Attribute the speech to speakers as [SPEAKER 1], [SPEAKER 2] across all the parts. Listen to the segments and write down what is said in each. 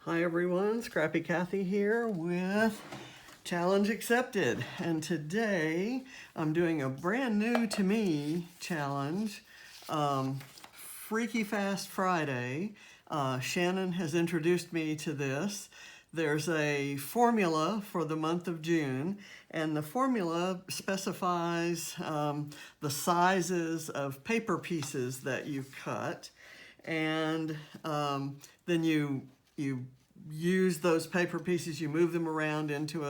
[SPEAKER 1] Hi everyone, Scrappy Kathy here with Challenge Accepted. And today I'm doing a brand new to me challenge, Freaky Fast Friday. Shannon has introduced me to this. There's a formula for the month of June, and the formula specifies the sizes of paper pieces that you cut, and then you use those paper pieces, you move them around into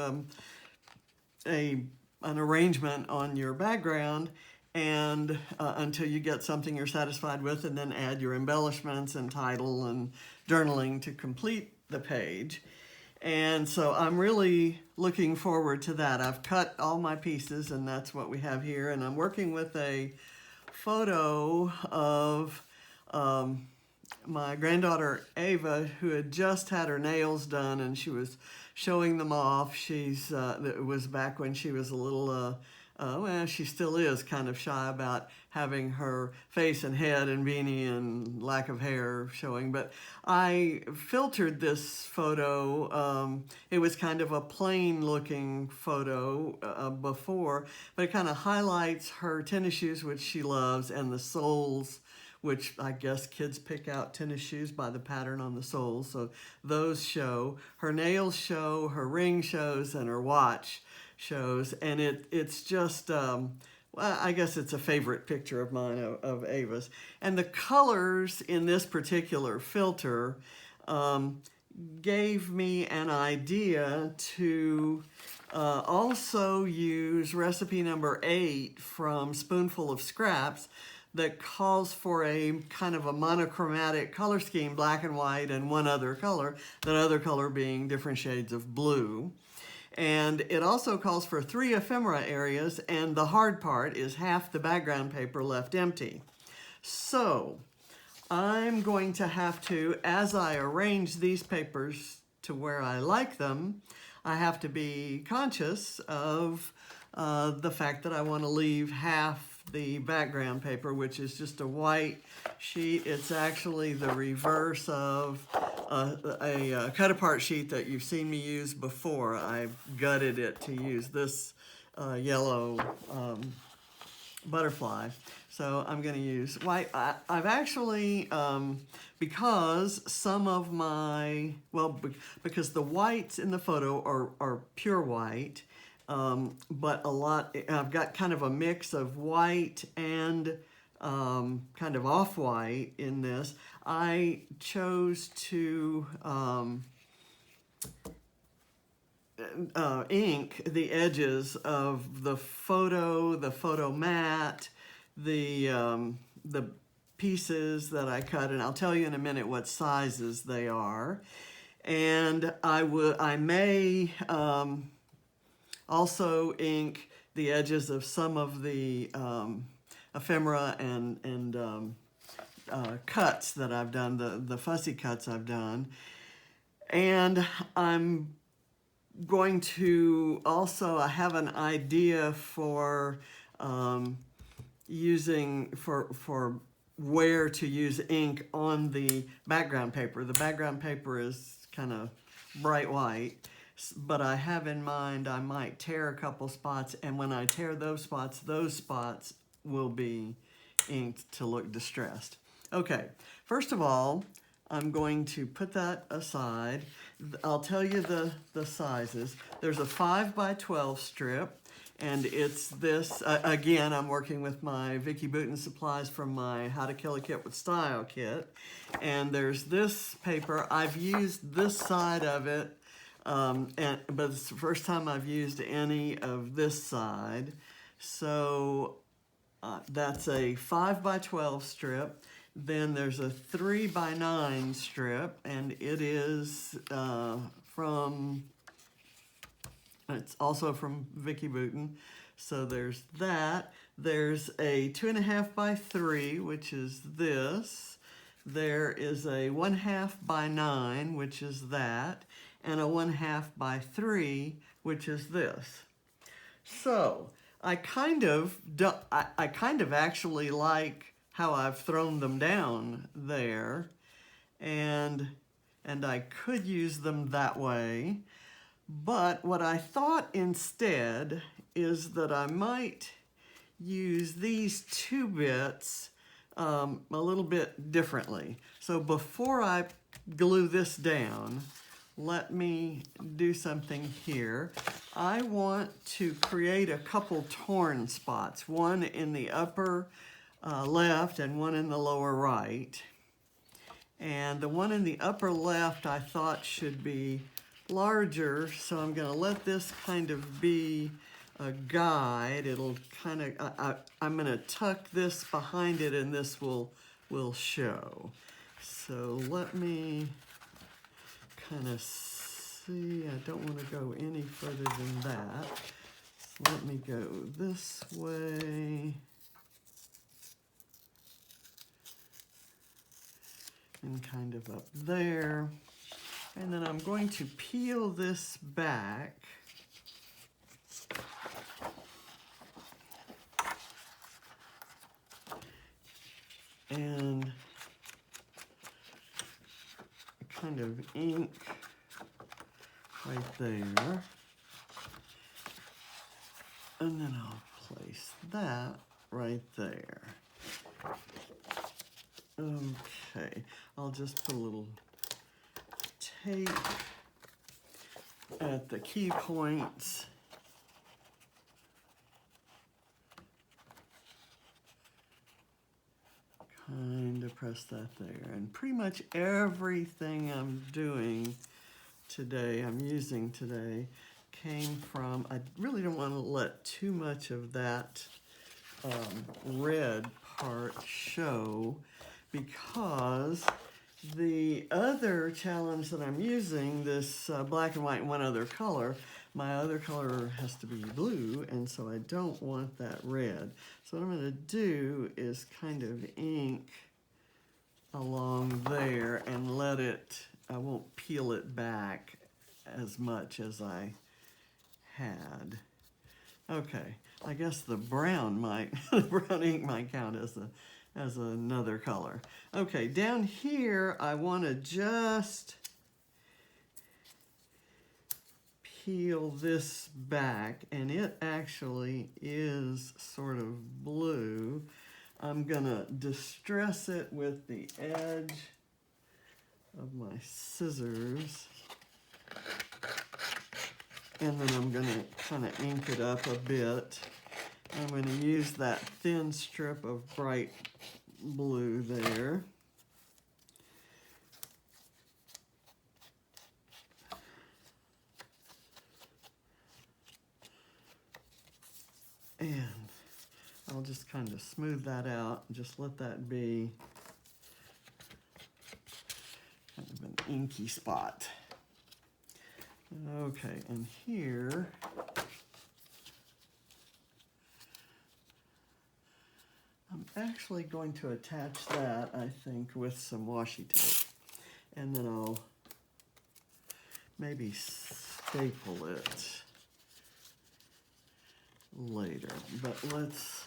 [SPEAKER 1] an arrangement on your background, and until you get something you're satisfied with, and then add your embellishments and title and journaling to complete the page. And so I'm really looking forward to that. I've cut all my pieces, and that's what we have here. And I'm working with a photo of my granddaughter Ava, who had just had her nails done, and she was showing them off. It was back when she was a little, well, she still is kind of shy about having her face and head and beanie and lack of hair showing. But I filtered this photo. It was kind of a plain looking photo before, but it kind of highlights her tennis shoes, which she loves, and the soles, which I guess kids pick out tennis shoes by the pattern on the soles. So those show. Her nails show, her ring shows, and her watch shows. And it's just, well, I guess it's a favorite picture of mine, of Ava's. And the colors in this particular filter gave me an idea to also use recipe number 8 from Spoonful of Scraps, that calls for a kind of a monochromatic color scheme, black and white and one other color, that other color being different shades of blue. And it also calls for 3 ephemera areas, and the hard part is half the background paper left empty. So I'm going to have to, as I arrange these papers to where I like them, I have to be conscious of the fact that I want to leave half the background paper, which is just a white sheet. It's actually the reverse of a cut-apart sheet that you've seen me use before. I've gutted it to use this yellow butterfly. So I'm going to use white. I've actually, because some of my, well, because the whites in the photo are pure white, but a lot, I've got kind of a mix of white and kind of off-white in this. I chose to ink the edges of the photo mat, the pieces that I cut, and I'll tell you in a minute what sizes they are. And I may also ink the edges of some of the ephemera and cuts that I've done, the fussy cuts I've done. And I'm going to also, I have an idea for using, for where to use ink on the background paper. The background paper is kind of bright white, but I have in mind I might tear a couple spots, and when I tear those spots will be inked to look distressed. Okay, first of all, I'm going to put that aside. I'll tell you the sizes. There's a 5 by 12 strip, and it's this, again, I'm working with my Vicki Boutin supplies from my How to Kill a Kit with Style kit. And there's this paper. I've used this side of it, but it's the first time I've used any of this side. So that's a 5 by 12 strip. Then there's a 3 by 9 strip, and it is it's also from Vicki Boutin. So there's that. There's a 2.5 by 3, which is this. There is a 1/2 by 9, which is that, and a 1/2 by 3, which is this. So I kind of actually like how I've thrown them down there, and and I could use them that way. But what I thought instead is that I might use these two bits a little bit differently. So before I glue this down, let me do something here. I want to create a couple torn spots, one in the upper left and one in the lower right. And the one in the upper left I thought should be larger, so I'm going to let this kind of be a guide. It'll kind of, I'm going to tuck this behind it and this will show. So let me kind of see, I don't want to go any further than that. So let me go this way. And kind of up there. And then I'm going to peel this back. And kind of ink right there. And then I'll place that right there. Okay, I'll just put a little tape at the key points. Kind of press that there. And pretty much everything I'm doing today, I'm using today, came from, I really don't want to let too much of that red part show, because the other challenge that I'm using, this black and white and one other color, my other color has to be blue, and so I don't want that red. So what I'm going to do is kind of ink along there and let it, I won't peel it back as much as I had. Okay, I guess the brown might, the brown ink might count as another color. Okay, down here I want to just peel this back, and it actually is sort of blue. I'm gonna distress it with the edge of my scissors, and then I'm gonna kind of ink it up a bit. I'm going to use that thin strip of bright blue there. And I'll just kind of smooth that out and just let that be kind of an inky spot. Okay, and here I'm actually going to attach that, I think, with some washi tape. And then I'll maybe staple it later. But let's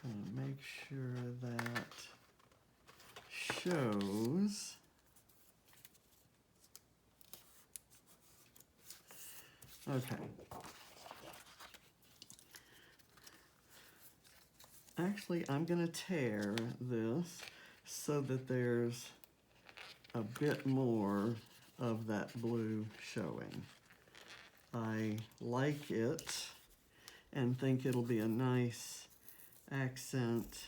[SPEAKER 1] kind of make sure that shows. Okay. Actually, I'm going to tear this so that there's a bit more of that blue showing. I like it and think it'll be a nice accent,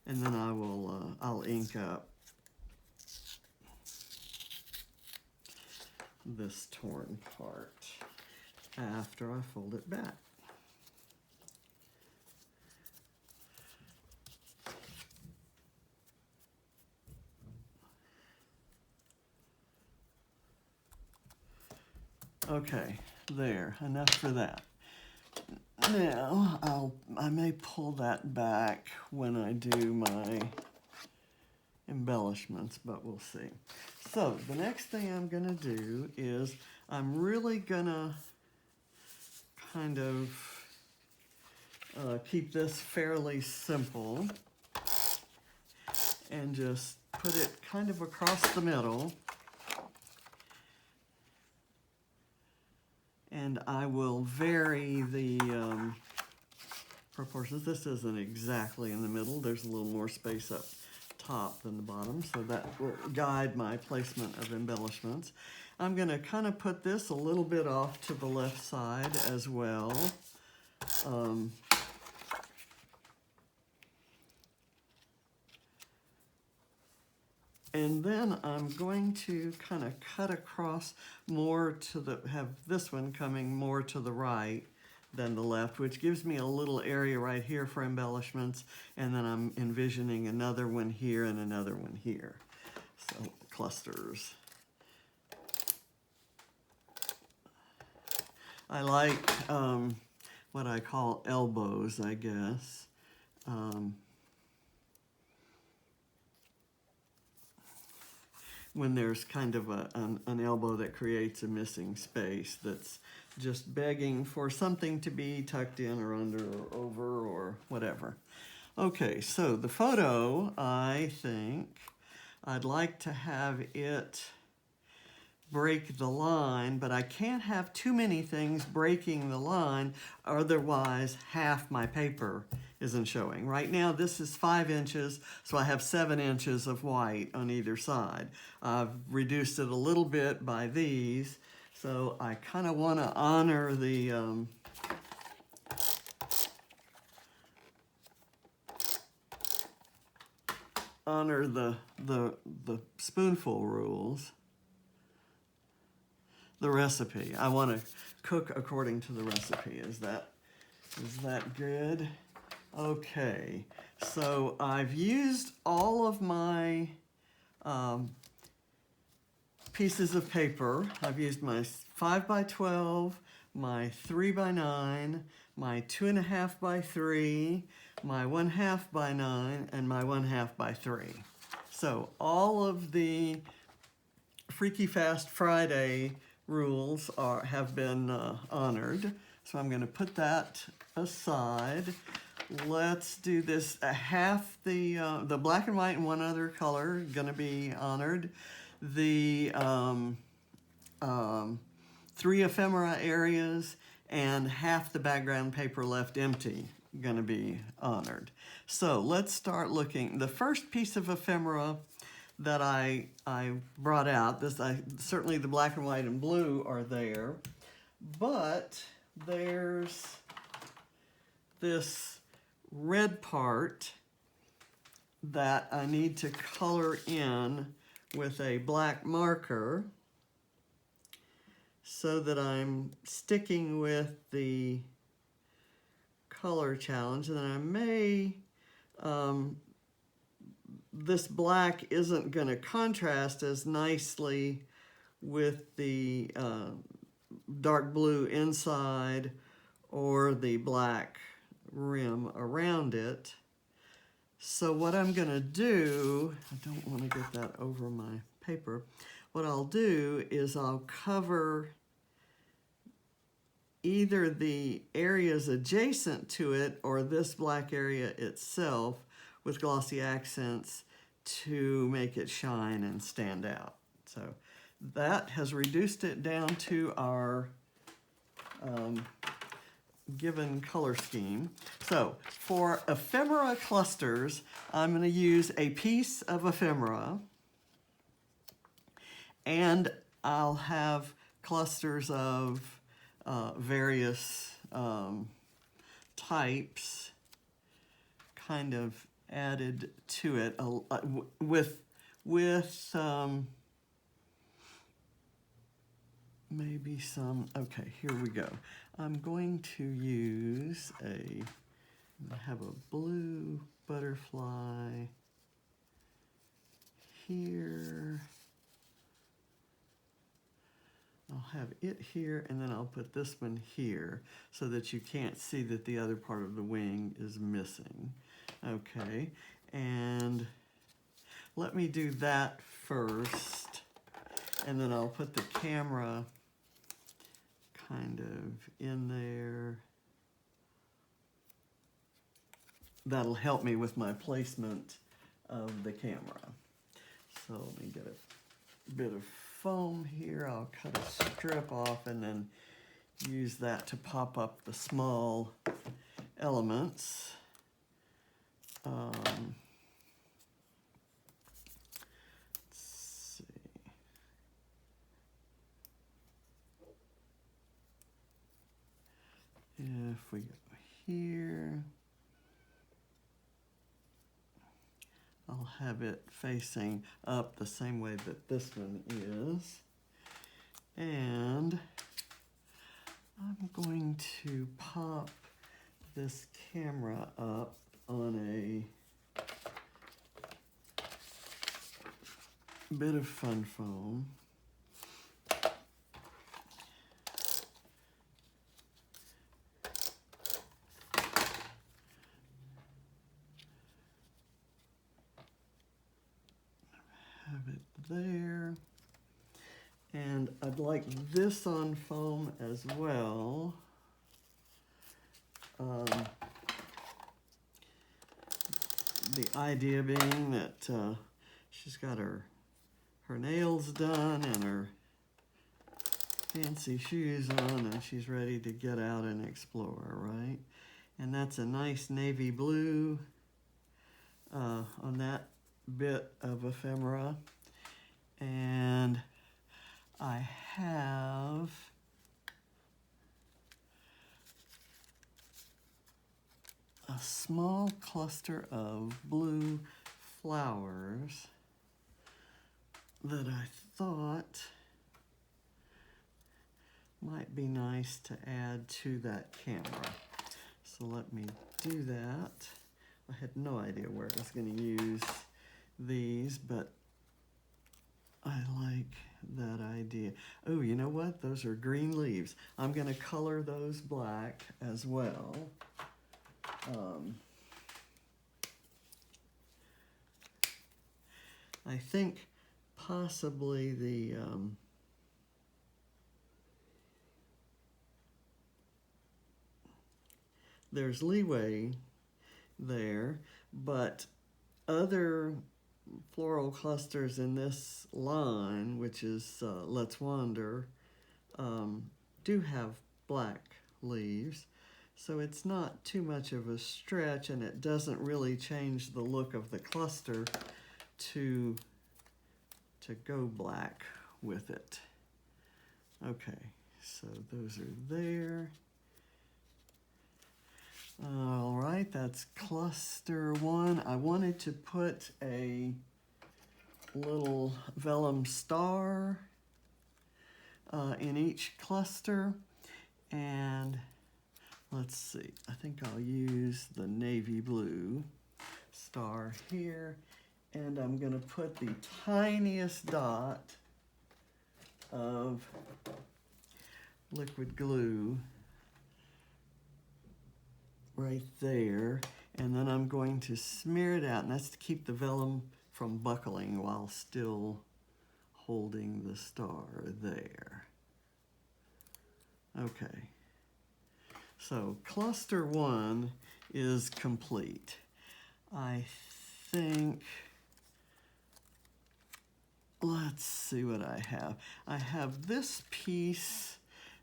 [SPEAKER 1] and then I will I'll ink up this torn part after I fold it back. Okay, there, enough for that. Now, I may pull that back when I do my embellishments, but we'll see. So, the next thing I'm gonna do is I'm really gonna kind of keep this fairly simple. and just put it kind of across the middle. And I will vary the proportions. This isn't exactly in the middle. There's a little more space up top than the bottom, so that will guide my placement of embellishments. I'm going to kind of put this a little bit off to the left side as well. And then I'm going to kind of cut across more to the, have this one coming more to the right than the left, which gives me a little area right here for embellishments, and then I'm envisioning another one here and another one here. So clusters. I like what I call elbows, I guess. When there's kind of an elbow that creates a missing space that's just begging for something to be tucked in or under or over or whatever. Okay, so the photo, I think I'd like to have it break the line, but I can't have too many things breaking the line, otherwise half my paper isn't showing. Right now this is 5 inches, so I have 7 inches of white on either side. I've reduced it a little bit by these, so I kind of want to honor the spoonful rules. The recipe. I want to cook according to the recipe. Is that good? Okay, so I've used all of my pieces of paper. I've used my 5 by 12, my 3 by 9, my 2.5 by 3, my 1/2 by 9, and my 1/2 by 3. So all of the Freaky Fast Friday rules have been honored. So I'm going to put that aside. Let's do this. Half the black and white and one other color going to be honored. The 3 ephemera areas and half the background paper left empty going to be honored. So let's start looking. The first piece of ephemera that I brought out, certainly the black and white and blue are there, but there's this red part that I need to color in with a black marker so that I'm sticking with the color challenge. And then I may, this black isn't going to contrast as nicely with the dark blue inside or the black rim around it. So what I'm going to do, I don't want to get that over my paper. What I'll do is I'll cover either the areas adjacent to it or this black area itself with glossy accents to make it shine and stand out. So that has reduced it down to our given color scheme. So for ephemera clusters, I'm going to use a piece of ephemera, and I'll have clusters of various types kind of added to it with maybe some, okay, here we go. I'm going to use I have a blue butterfly here. I'll have it here, and then I'll put this one here so that you can't see that the other part of the wing is missing. Okay, and let me do that first, and then I'll put the camera kind of in there. That'll help me with my placement of the camera. So let me get a bit of foam here. I'll cut a strip off and then use that to pop up the small elements. Let's see. If we go here, I'll have it facing up the same way that this one is. And I'm going to pop this camera up on a bit of fun foam. Have it there. And I'd like this on foam as well. The idea being that she's got her nails done and her fancy shoes on, and she's ready to get out and explore, right? And that's a nice navy blue on that bit of ephemera. And I have a small cluster of blue flowers that I thought might be nice to add to that camera. So let me do that. I had no idea where I was going to use these, but I like that idea. Oh, you know what? Those are green leaves. I'm going to color those black as well. I think possibly the there's leeway there, but other floral clusters in this line, which is Let's Wander, do have black leaves. So it's not too much of a stretch, and it doesn't really change the look of the cluster to go black with it. Okay, so those are there. All right, that's cluster one. I wanted to put a little vellum star in each cluster, and let's see, I think I'll use the navy blue star here, and I'm going to put the tiniest dot of liquid glue right there, and then I'm going to smear it out, and that's to keep the vellum from buckling while still holding the star there. Okay. So cluster one is complete. I think, let's see what I have. I have this piece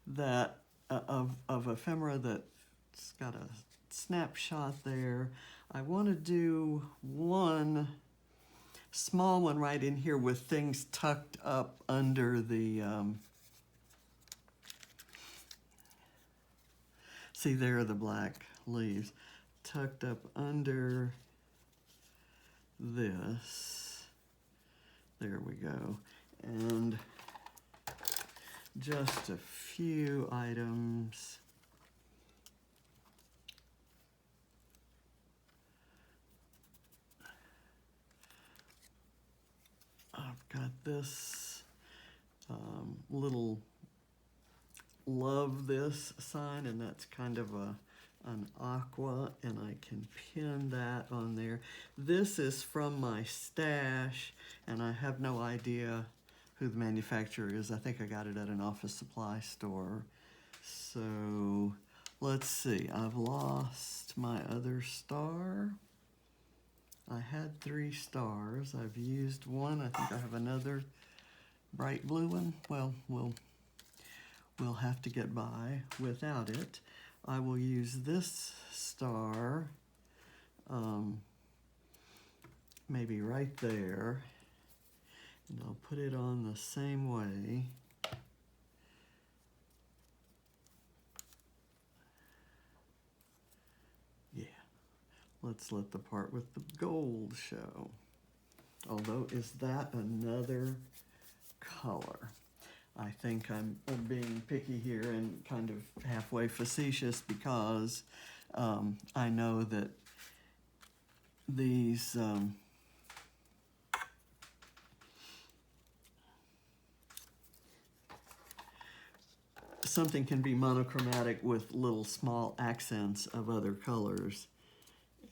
[SPEAKER 1] that of ephemera that's got a snapshot there. I want to do one small one right in here with things tucked up under the see, there are the black leaves tucked up under this. There we go. And just a few items. I've got this little love this sign, and that's kind of an aqua, and I can pin that on there. This is from my stash, and I have no idea who the manufacturer is. I think I got it at an office supply store. So let's see, I've lost my other star. I had 3 stars. I've used one. I think I have another bright blue one. Well, we'll have to get by without it. I will use this star maybe right there, and I'll put it on the same way. Yeah, let's let the part with the gold show. Although, is that another color? I think I'm being picky here and kind of halfway facetious because I know that these something can be monochromatic with little small accents of other colors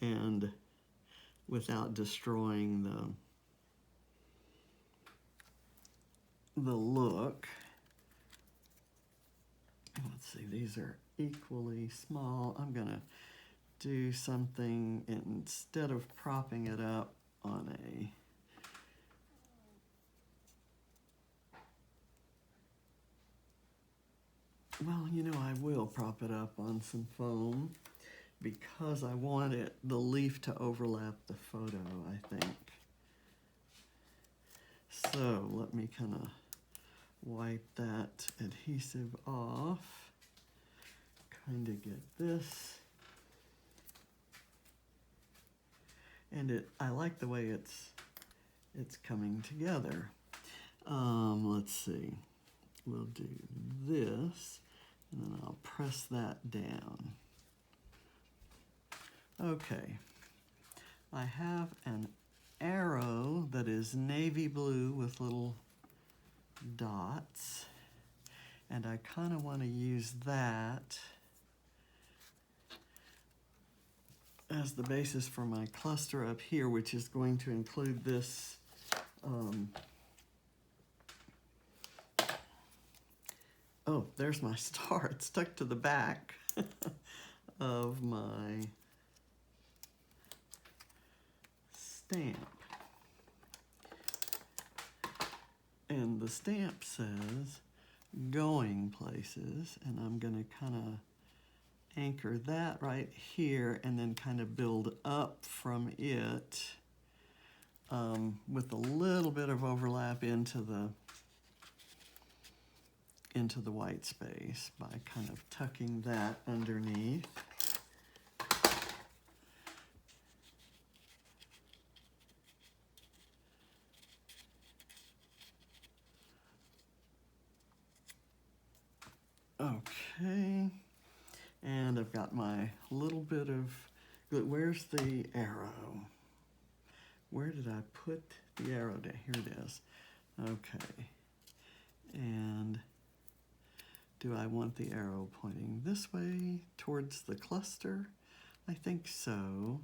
[SPEAKER 1] and without destroying the look. Let's see, these are equally small. I'm gonna do something instead of propping it up on a well, you know, I will prop it up on some foam because I want the leaf to overlap the photo, I think. So let me kind of wipe that adhesive off, kind of get this. And I like the way it's coming together. Let's see, we'll do this, and then I'll press that down. Okay, I have an arrow that is navy blue with little dots, and I kind of want to use that as the basis for my cluster up here, which is going to include this oh, there's my star. It's stuck to the back of my stamp. And the stamp says going places, and I'm going to kind of anchor that right here and then kind of build up from it with a little bit of overlap into the white space by kind of tucking that underneath. Okay, and I've got my little bit of, where's the arrow? Where did I put the arrow down? Here it is. Okay, and do I want the arrow pointing this way towards the cluster? I think so.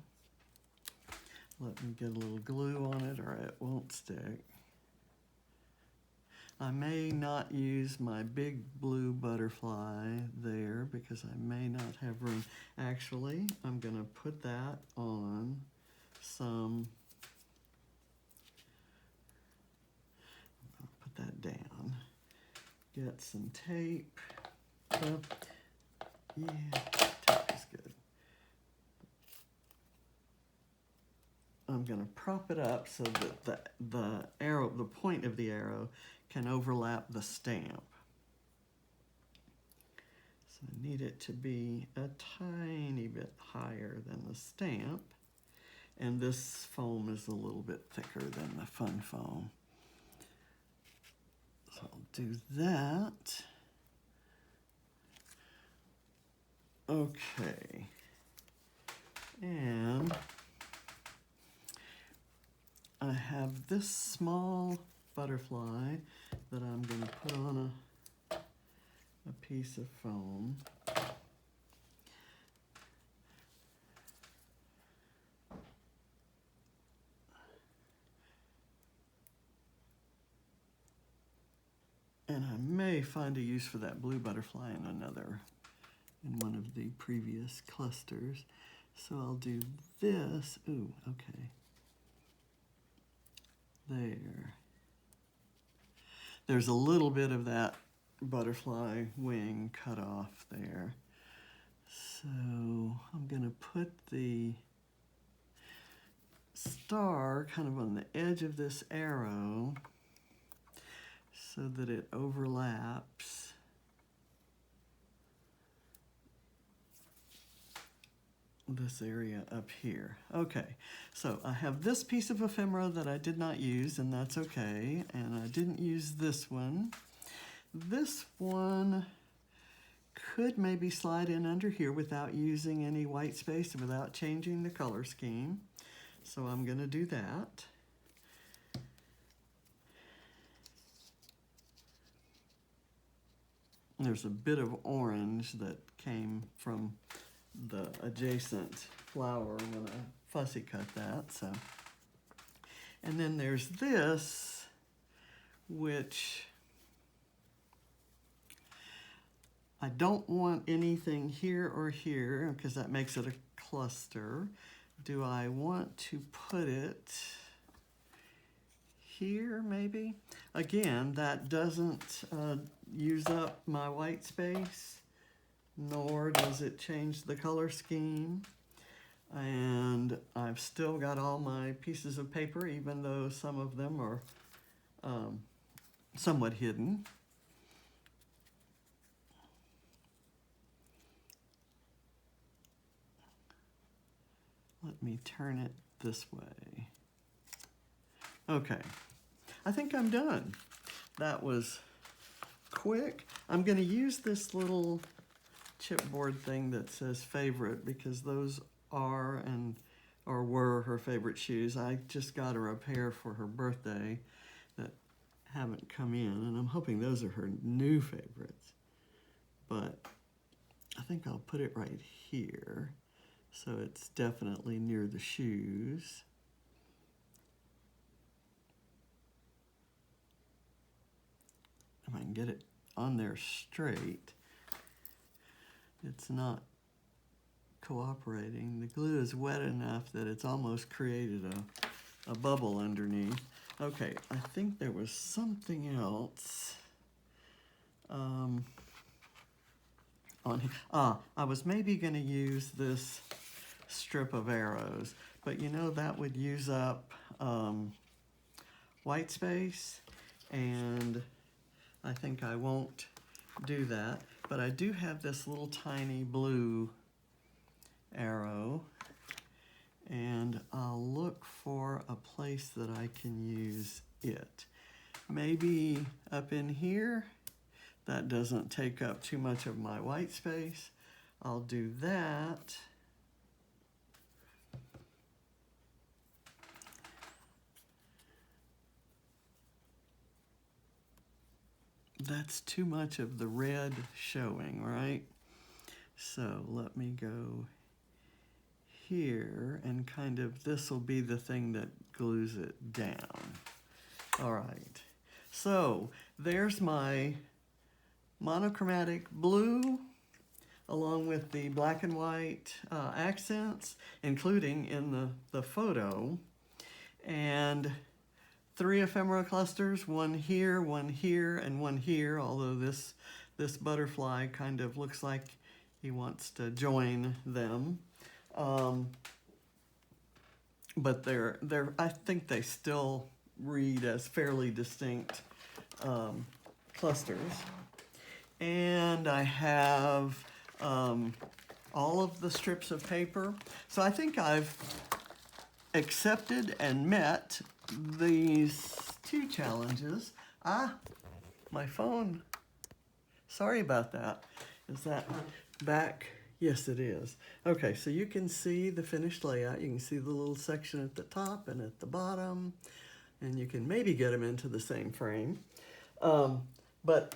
[SPEAKER 1] Let me get a little glue on it or it won't stick. I may not use my big blue butterfly there because I may not have room. Actually, I'm going to put that on some, put that down, get some tape. Yeah, tape is good. I'm going to prop it up so that the arrow, the point of the arrow, can overlap the stamp. So I need it to be a tiny bit higher than the stamp. And this foam is a little bit thicker than the fun foam. So I'll do that. Okay. And I have this small butterfly that I'm going to put on a piece of foam. And I may find a use for that blue butterfly in one of the previous clusters. So I'll do this. Ooh, okay. there. There's a little bit of that butterfly wing cut off there. So I'm going to put the star kind of on the edge of this arrow so that it overlaps. This area up here. Okay, so I have this piece of ephemera that I did not use, and that's okay, and I didn't use this one. This one could maybe slide in under here without using any white space, without changing the color scheme. So I'm going to do that. There's a bit of orange that came from the adjacent flower when I fussy cut that. So, and then there's this, which I don't want anything here or here because that makes it a cluster. Do I want to put it here maybe? Again, that doesn't use up my white space, nor does it change the color scheme. And I've still got all my pieces of paper, even though some of them are somewhat hidden. Let me turn it this way. Okay, I think I'm done. That was quick. I'm going to use this little chipboard thing that says favorite because those are or were her favorite shoes. I just got her a pair for her birthday that haven't come in, and I'm hoping those are her new favorites. But I think I'll put it right here so it's definitely near the shoes. If I can get it on there straight. It's not cooperating. The glue is wet enough that it's almost created a bubble underneath. Okay, I think there was something else on here. I was maybe going to use this strip of arrows, but you know that would use up white space, and I think I won't do that. But I do have this little tiny blue arrow, and I'll look for a place that I can use it. Maybe up in here. That doesn't take up too much of my white space. I'll do that. That's too much of the red showing, right? So let me go here, and kind of this will be the thing that glues it down. All right, so there's my monochromatic blue along with the black and white accents, including in the photo, and 3 ephemera clusters, one here, and one here, although this butterfly kind of looks like he wants to join them. But I think they still read as fairly distinct clusters. And I have all of the strips of paper. So I think I've accepted and met these 2 challenges. My phone. Sorry about that. Is that back? Yes, it is. Okay, so you can see the finished layout. You can see the little section at the top and at the bottom, and you can maybe get them into the same frame. But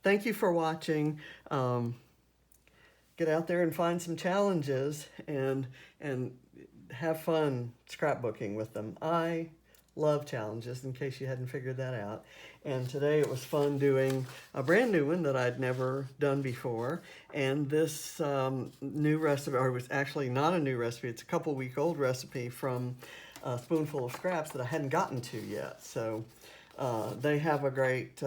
[SPEAKER 1] thank you for watching. Get out there and find some challenges and have fun scrapbooking with them. I love challenges, in case you hadn't figured that out. And today it was fun doing a brand new one that I'd never done before. And this new recipe, or it was actually not a new recipe, it's a couple-week-old recipe from Spoonful of Scraps that I hadn't gotten to yet. So they have a great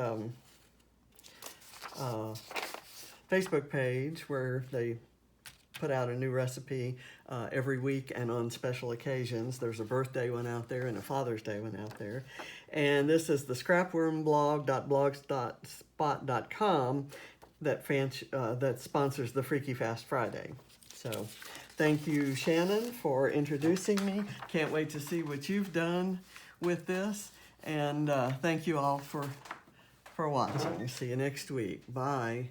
[SPEAKER 1] Facebook page where they put out a new recipe every week, and on special occasions. There's a birthday one out there and a Father's Day one out there. And this is the scrapwormblog.blogspot.com that sponsors the Freaky Fast Friday. So thank you, Shannon, for introducing me. Can't wait to see what you've done with this. And thank you all for watching. See you next week. Bye.